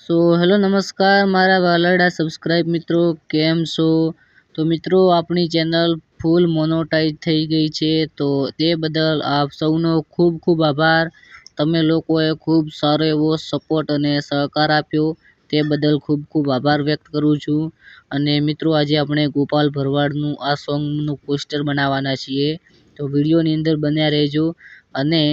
Hello નમસ્કાર મારા વાલડા subscribe મિત્રો, કેમ છો? તો મિત્રો આપણી ચેનલ ફૂલ મોનોટાઈઝ થઈ ગઈ છે, તો તે બદલ આપ સૌનો ખૂબ ખૂબ આભાર. તમે લોકોએ ખૂબ સારો એવો સપોર્ટ અને સહકાર આપ્યો, તે બદલ ખૂબ ખૂબ આભાર વ્યક્ત કરું છું. અને મિત્રો આજે આપણે ગોપાલ ભરવાડનું આ સોંગનું પોસ્ટર બનાવવાના છીએ, તો વિડીયોની અંદર બન્યા રહેજો. અને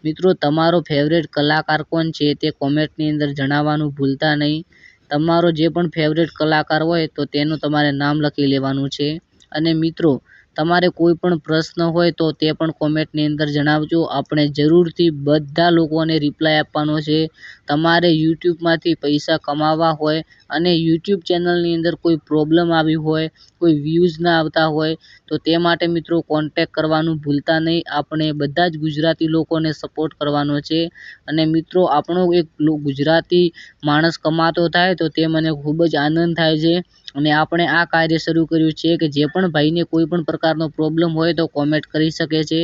મિત્રો તમારો ફેવરેટ કલાકાર કોણ છે તે કોમેન્ટની અંદર જણાવવાનું ભૂલતા નહીં. તમારો જે પણ ફેવરેટ કલાકાર હોય તો તેનું તમારે નામ લખી લેવાનું છે. અને મિત્રો તમારે કોઈ પણ પ્રશ્ન હોય તો તે પણ કોમેન્ટની અંદર જણાવજો. આપણે જરૂરથી બધા લોકોને રિપ્લાય આપવાનો છે. તમારે યુટ્યુબમાંથી પૈસા કમાવા હોય અને યુટ્યુબ ચેનલની અંદર કોઈ પ્રોબ્લેમ આવી હોય, કોઈ વ્યૂઝ ના આવતા હોય તો તે માટે મિત્રો કોન્ટેક્ટ કરવાનું ભૂલતા નહીં. આપણે બધા જ ગુજરાતી લોકોને સપોર્ટ કરવાનો છે. અને મિત્રો આપણો એક ગુજરાતી માણસ કમાતો થાય તો તે મને ખૂબ જ આનંદ થાય છે. અને આપણે આ કાર્ય શરૂ કર્યું છે કે જે પણ ભાઈને કોઈ પણ પ્રકારનો પ્રોબ્લેમ હોય તો કોમેન્ટ કરી શકે છે.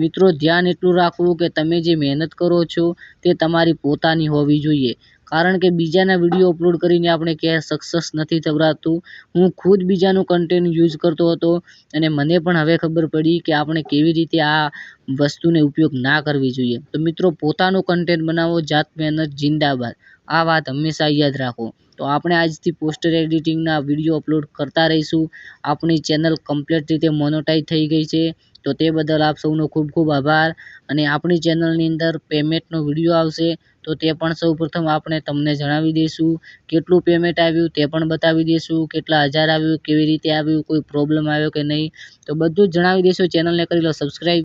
મિત્રો ધ્યાન એટલું રાખવું કે તમે જે મહેનત કરો છો તે તમારી પોતાની હોવી જોઈએ. કારણ કે બીજાના વિડીયો અપલોડ કરીને આપણે ક્યાંય સક્સેસ નથી થવાતું. હું ખુદ બીજાનું કન્ટેન્ટ યુઝ કરતો હતો અને મને પણ હવે ખબર પડી કે આપણે કેવી રીતે આ વસ્તુને ઉપયોગ ના કરવી જોઈએ. તો મિત્રો પોતાનું કન્ટેન્ટ બનાવો, જાત મહેનત જિંદાબાદ. આ વાત હંમેશા યાદ રાખો. તો આપણે આજથી પોસ્ટર એડિટિંગના વિડીયો અપલોડ કરતા રહીશું. આપણી ચેનલ કમ્પ્લીટ રીતે મોનેટાઈઝ થઈ ગઈ છે, તો તે બદલ આપ સૌનો ખૂબ ખૂબ આભાર. અને આપણી ચેનલની અંદર પેમેન્ટનો વિડીયો આવશે, તો તે પણ સૌપ્રથમ આપણે તમને જણાવી દઈશું. કેટલું પેમેન્ટ આવ્યું તે પણ બતાવી દઈશું, કેટલા હજાર આવ્યું, કેવી રીતે આવ્યું, કોઈ પ્રોબ્લેમ આવ્યો કે નહીં, તો બધું જ જણાવી દઈશું. ચેનલને કરી લો સબસ્ક્રાઈબ.